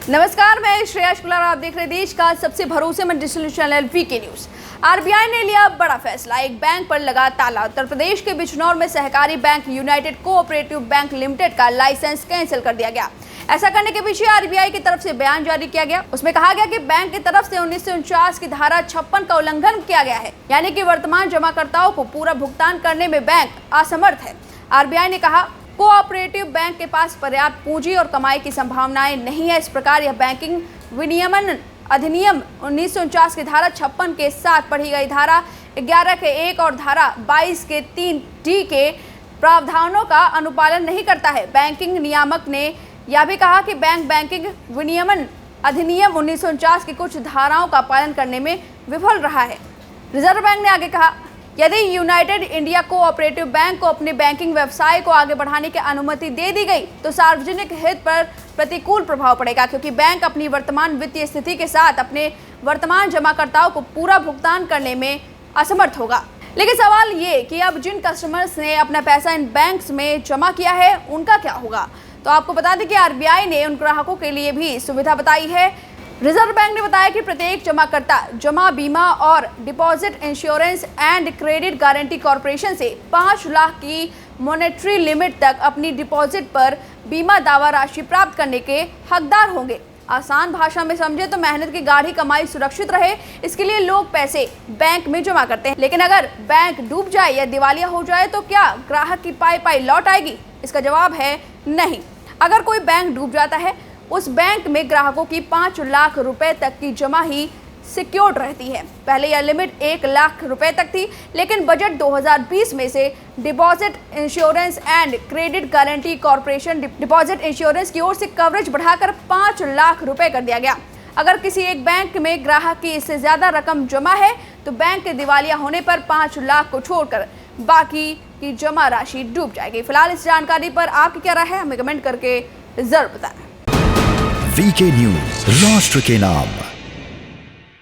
नमस्कार, मैं श्रेया शुक्ला और आप देख रहे हैं देश का सबसे भरोसेमंद digital channel V K news. RBI ने लिया बड़ा फैसला, एक बैंक पर लगा ताला। उत्तर प्रदेश के बिजनौर में सहकारी bank United cooperative bank limited का लाइसेंस कैंसिल कर दिया गया। ऐसा करने के पीछे आरबीआई की तरफ से बयान जारी किया गया। उसमें कहा गया कि बैंक की तरफ से 1949 की धारा 56 का उल्लंघन किया गया है, यानी कि वर्तमान जमाकर्ताओं को पूरा भुगतान करने में बैंक असमर्थ है। आरबीआई ने कहा, कोऑपरेटिव बैंक के पास पर्याप्त पूंजी और कमाई की संभावनाएं नहीं है। इस प्रकार यह बैंकिंग विनियमन अधिनियम 1949 की धारा 56 के साथ पढ़ी गई धारा 11 के 1 और धारा 22 के 3D के प्रावधानों का अनुपालन नहीं करता है। बैंकिंग नियामक ने यह भी कहा कि बैंक बैंकिंग विनियमन अधिनियम 1949 की कुछ धाराओं का पालन करने में विफल रहा है। रिजर्व बैंक ने आगे कहा, यदि यूनाइटेड इंडिया कोऑपरेटिव बैंक को अपने बैंकिंग व्यवसाय को आगे बढ़ाने की अनुमति दे दी गई तो सार्वजनिक हित पर प्रतिकूल प्रभाव पड़ेगा, क्योंकि बैंक अपनी वर्तमान वित्तीय स्थिति के साथ अपने वर्तमान जमाकर्ताओं को पूरा भुगतान करने में असमर्थ होगा। लेकिन सवाल ये कि अब जिन कस्टमर्स ने अपना पैसा इन बैंक्स में जमा किया है उनका क्या होगा। तो आपको बता दें कि आरबीआई ने उन ग्राहकों के लिए भी सुविधा बताई है। रिजर्व बैंक ने बताया कि प्रत्येक जमाकर्ता जमा बीमा और deposit insurance and credit guarantee corporation से 5 लाख की मॉनेटरी लिमिट तक अपनी डिपॉजिट पर बीमा दावा राशि प्राप्त करने के हकदार होंगे। आसान भाषा में समझे तो मेहनत की गाढ़ी कमाई सुरक्षित रहे, इसके लिए लोग पैसे बैंक में जमा करते हैं। लेकिन अगर बैंक डूब जाए या दिवालिया हो जाए तो क्या ग्राहक की पाई लौट आएगी? इसका जवाब है नहीं। अगर कोई बैंक डूब जाता है, उस बैंक में ग्राहकों की 5 लाख रुपए तक की जमा ही सिक्योर्ड रहती है। पहले यह लिमिट 1 लाख रुपए तक थी, लेकिन बजट 2020 में से deposit insurance and credit guarantee corporation deposit insurance की ओर से कवरेज बढ़ाकर 5 लाख रुपए कर दिया गया। अगर किसी एक बैंक में ग्राहक की इससे ज्यादा रकम जमा है तो बैंक के दिवालिया होने पर 5 लाख को छोड़कर बाकी की जमा राशि डूब जाएगी। फिलहाल इस जानकारी पर आपकी क्या राय है, हमें कमेंट करके जरूर बताएं। वीके न्यूज, राष्ट्र के नाम।